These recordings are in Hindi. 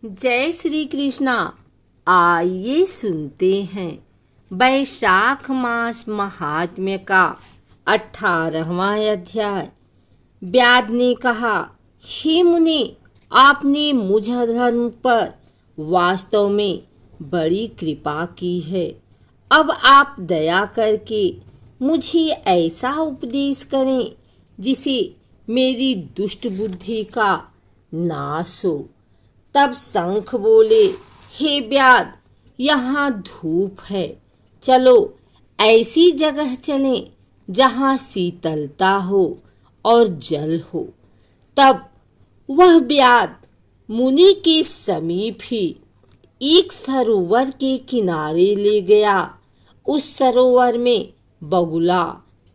जय श्री कृष्णा। आइए सुनते हैं वैशाख मास महात्म्य का 18वां अध्याय। व्याध ने कहा, हे मुनि, आपने मुझ धर्म पर वास्तव में बड़ी कृपा की है। अब आप दया करके मुझे ऐसा उपदेश करें जिसे मेरी दुष्ट बुद्धि का नाश हो। तब शंख बोले, हे व्याध, यहाँ धूप है, चलो ऐसी जगह चलें जहाँ शीतलता हो और जल हो। तब वह व्याध मुनि के समीप ही एक सरोवर के किनारे ले गया। उस सरोवर में बगुला,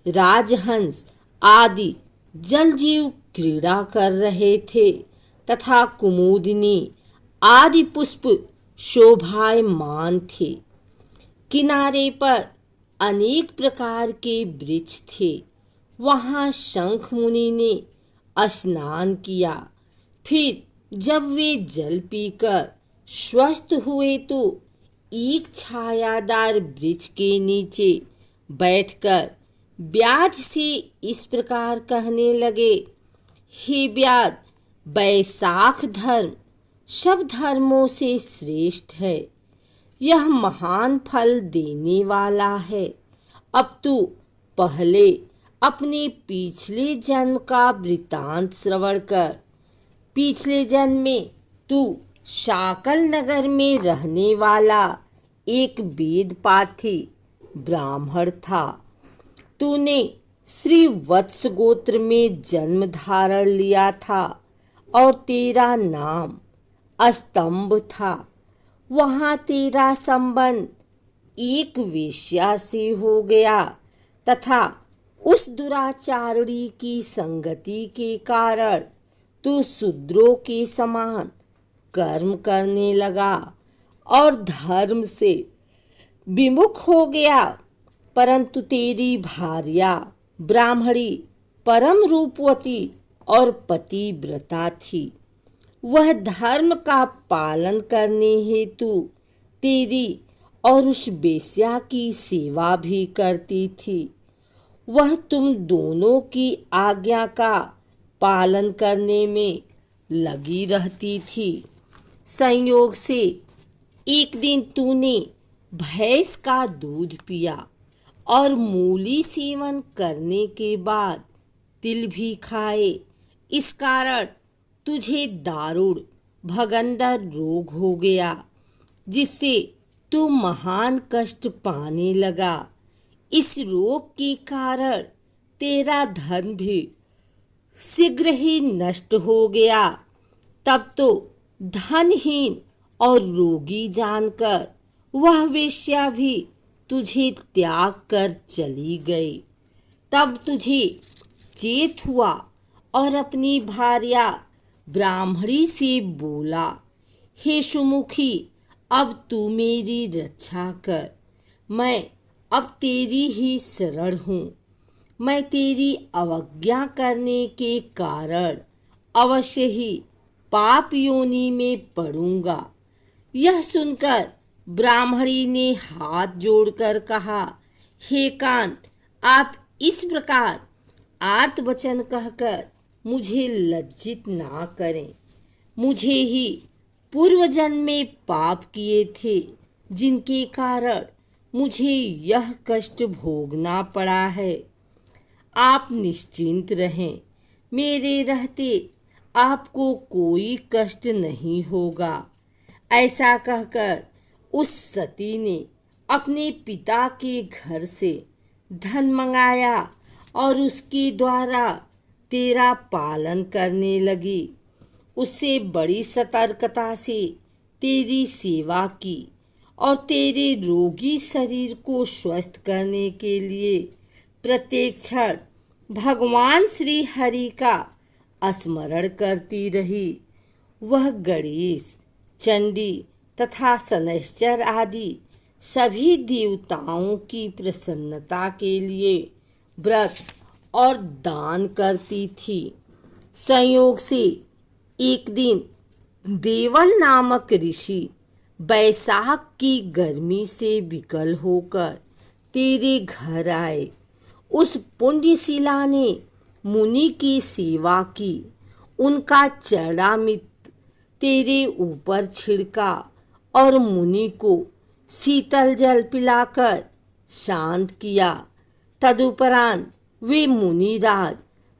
राजहंस आदि जलजीव क्रीड़ा कर रहे थे तथा कुमुदिनी आदि पुष्प शोभायमान थे। किनारे पर अनेक प्रकार के वृक्ष थे। वहां शंख मुनि ने स्नान किया। फिर जब वे जल पीकर स्वस्थ हुए तो एक छायादार वृक्ष के नीचे बैठकर व्याध से इस प्रकार कहने लगे, हे व्याध, वैशाख धर्म सब धर्मों से श्रेष्ठ है। यह महान फल देने वाला है। अब तू पहले अपने पिछले जन्म का वृतांत श्रवण कर। पिछले जन्म में तू शाकल नगर में रहने वाला एक वेदपाठी ब्राह्मण था। तूने श्री वत्स गोत्र में जन्म धारण लिया था और तेरा नाम स्तंभ था। वहां तेरा संबंध एक वेश्या से हो गया तथा उस दुराचारणी की संगति के कारण तू शूद्रों के समान कर्म करने लगा और धर्म से विमुख हो गया। परंतु तेरी भार्या ब्राह्मणी परम रूपवती और पतिव्रता थी। वह धर्म का पालन करने हेतु तेरी और उस वेश्या की सेवा भी करती थी। वह तुम दोनों की आज्ञा का पालन करने में लगी रहती थी। संयोग से एक दिन तूने भैंस का दूध पिया और मूली सेवन करने के बाद तिल भी खाए। इस कारण तुझे दारुण भगंदर रोग हो गया, जिससे तू महान कष्ट पाने लगा। इस रोग के कारण तेरा धन भी शीघ्र ही नष्ट हो गया। तब तो धनहीन और रोगी जानकर वह वेश्या भी तुझे त्याग कर चली गई। तब तुझे चेत हुआ और अपनी भार्या ब्राह्मणी से बोला, हे सुमुखी, अब तू मेरी रक्षा कर। मैं अब तेरी ही शरण हूँ। मैं तेरी अवज्ञा करने के कारण अवश्य ही पाप योनि में पड़ूंगा। यह सुनकर ब्राह्मणी ने हाथ जोड़कर कहा, हे कांत, आप इस प्रकार आर्त वचन कहकर मुझे लज्जित ना करें। मुझे ही पूर्व जन्म में पाप किए थे, जिनके कारण मुझे यह कष्ट भोगना पड़ा है। आप निश्चिंत रहें, मेरे रहते आपको कोई कष्ट नहीं होगा। ऐसा कहकर उस सती ने अपने पिता के घर से धन मंगाया और उसके द्वारा तेरा पालन करने लगी। उससे बड़ी सतर्कता से तेरी सेवा की और तेरे रोगी शरीर को स्वस्थ करने के लिए प्रत्येक क्षण भगवान श्री हरि का स्मरण करती रही। वह गणेश, चंडी तथा शनैश्चर आदि सभी देवताओं की प्रसन्नता के लिए व्रत और दान करती थी। संयोग से एक दिन देवल नामक ऋषि बैसाख की गर्मी से विकल होकर तेरे घर आए। उस पुण्यशिला ने मुनि की सेवा की। उनका चरणामृत तेरे ऊपर छिड़का और मुनि को शीतल जल पिलाकर शांत किया। तदुपरांत वे मुनिराज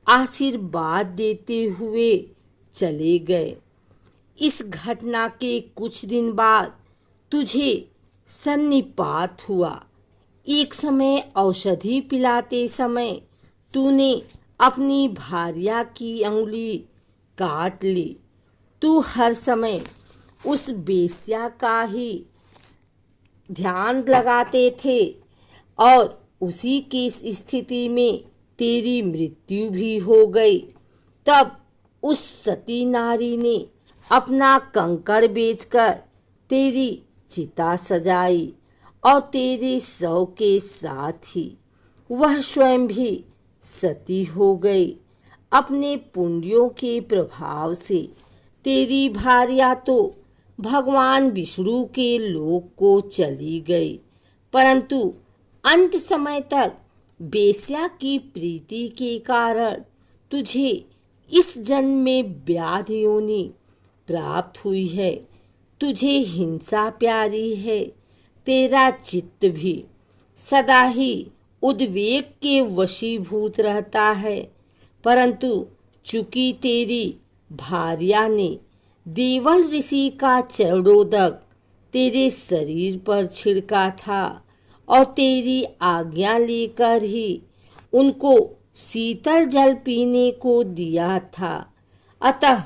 आशीर्वाद देते हुए चले गए। इस घटना के कुछ दिन बाद तुझे सन्निपात हुआ। एक समय औषधि पिलाते समय तूने अपनी भार्या की अंगुली काट ली। तू हर समय उस बेश्या का ही ध्यान लगाते थे और उसी की स्थिति में तेरी मृत्यु भी हो गई। तब उस सती नारी ने अपना कंकड़ बेचकर तेरी चिता सजाई और तेरे शव के साथ ही वह स्वयं भी सती हो गई। अपने पुण्यों के प्रभाव से तेरी भार्या तो भगवान विष्णु के लोक को चली गई, परंतु अंत समय तक बेश्या की प्रीति के कारण तुझे इस जन्म में व्याध योनि प्राप्त हुई है। तुझे हिंसा प्यारी है। तेरा चित्त भी सदा ही उद्वेग के वशीभूत रहता है, परंतु चूंकि तेरी भार्या ने देवल ऋषि का चरणोदक तेरे शरीर पर छिड़का था और तेरी आज्ञा लेकर ही उनको शीतल जल पीने को दिया था, अतः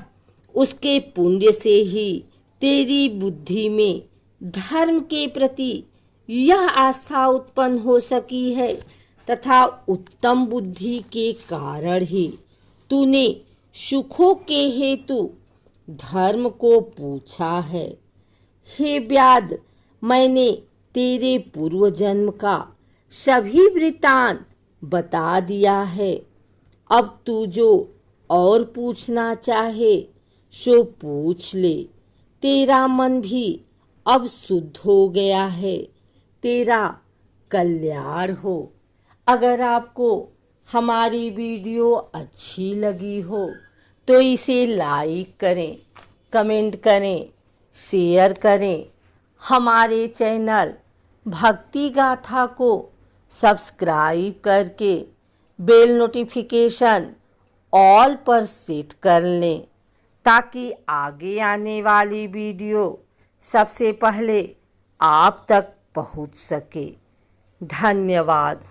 उसके पुण्य से ही तेरी बुद्धि में धर्म के प्रति यह आस्था उत्पन्न हो सकी है तथा उत्तम बुद्धि के कारण ही तूने सुखों के हेतु धर्म को पूछा है। हे व्याध, मैंने तेरे पूर्व जन्म का सभी वृत्तांत बता दिया है। अब तू जो और पूछना चाहे सो पूछ ले। तेरा मन भी अब शुद्ध हो गया है। तेरा कल्याण हो। अगर आपको हमारी वीडियो अच्छी लगी हो तो इसे लाइक करें, कमेंट करें, शेयर करें। हमारे चैनल भक्ति गाथा को सब्सक्राइब करके बेल नोटिफिकेशन ऑल पर सेट कर लें ताकि आगे आने वाली वीडियो सबसे पहले आप तक पहुंच सके। धन्यवाद।